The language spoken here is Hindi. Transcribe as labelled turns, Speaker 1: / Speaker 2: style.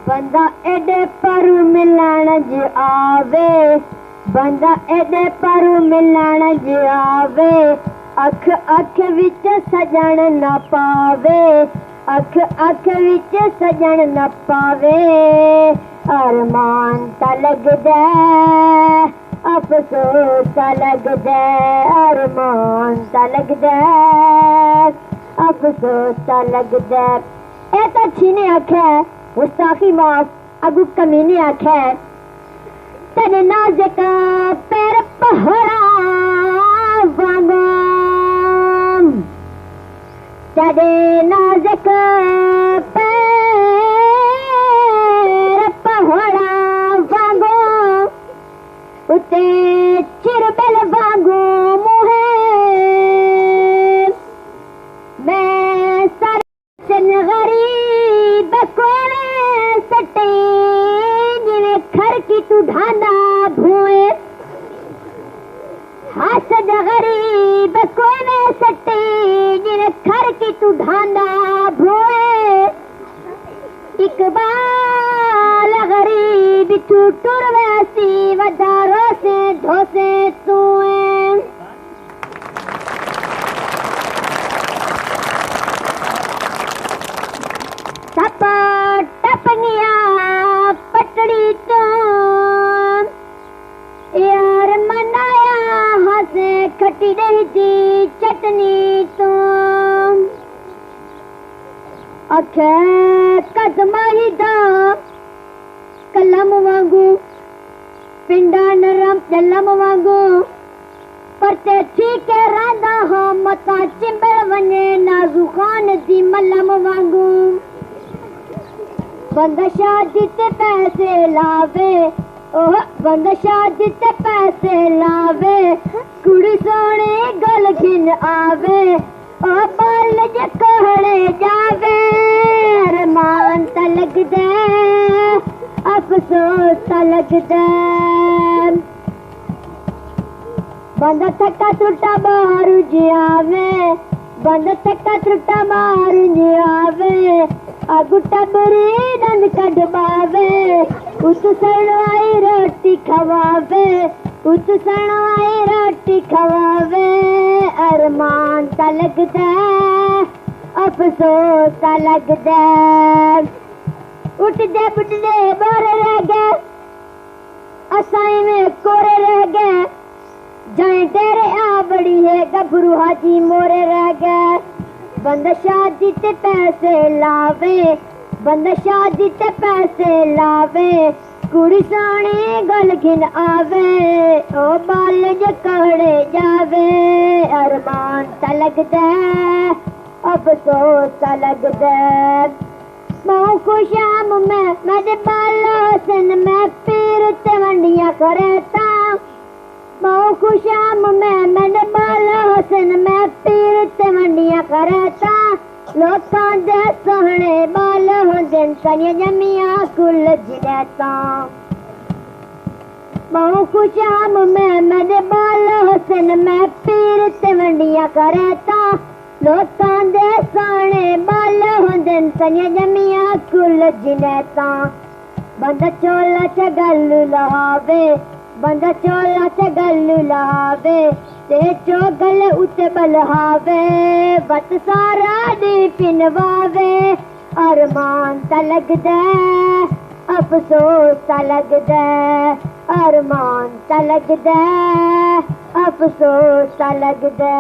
Speaker 1: बंदा एडे परू मिलण ज आवे, बंदा एडे परू मिलण ज आवे, अख अख विच सजण न पावे, अख अख विच सजण न पावे। अरमान ता लगदे अफसोस ता लगदे, अरमान ता लगदे अफसोस ता लगदे। ए तो छीने आखे गुस्ताखी माफ अगु कमीने आखे तेरे नाज़ुक पैर पहरा वांगू, तेरे नाज़ुक पैर पहरा वांगू, उते चिरबल वांगू मुहे मैं सारे गरीब कोने सटे जिने खर की तू ढांदा भूए, हासद गरीब कोने सटे जिने खर की तू ढांदा भूए। इकबाल गरीब तू टुर वैसी वदारों से धोसे तूए। टपनिया पटड़ी तो यार मनाया हंसे खटी रही थी चटनी तो, अखे कदमाही दा कलम वांगू पिंडा नरम चलम वांगू, परते ठीके रांदा हो मता चिंबड़ वने नाजुखान दी मलम वांगू। बंदा शादी ते पैसे लावे, ओह बंदा शादी ते पैसे लावे, कुड़ी सोने गल घिन आवे, ओ बाल जे कहड़े जावे। अरमान ता लगदे अफसोस ता लगदे, बंदा थका त्रुटा बारू जावे, बंदा थका त्रुटा बारू जावे, अगु टबरी दंद कढवावे, उस सड़वाई रोटी खवावे, उस सड़वाई रोटी खवावे। अरमान ता लगदे अफसोस ता लगदे, उठदे बुढ़दे बोरे रह गए, असाई में कोरे रह गए, जाए तेरे आ बड़ी है गभरू हाजी मोरे रह गए। बंदा शादी ते पैसे लावे, बंदा शादी ते पैसे लावे, कुड़ी सोनी गल घिन आवे, ओ बाल जे कहड़े जावे। अरमान ता लगदे अफसोस ता लगदे, मां को शाम में मेरे बाल सन में पीर ते वंडियां करता, मां को शाम में मेरे बाल हसन में पीर ते वंडियां करता, लोकां दे सोहणे बाल होंदे कन्या जमिया कुल जिनेता। मां को शाम में मेरे बाल हसन में पीर ते वंडियां करता, लोकां दे सोहणे बाल होंदे कन्या जमिया कुल जिनेता। बंदा चोला च गल लहावे, बंदा चोला च गल लहावे, ते चोगल उते बलहावे, वत सारा दी पिनवावे। अरमान ता लगदे अफसोस ता लगदे, अरमान ता लगदे अफसोस ता लगदे।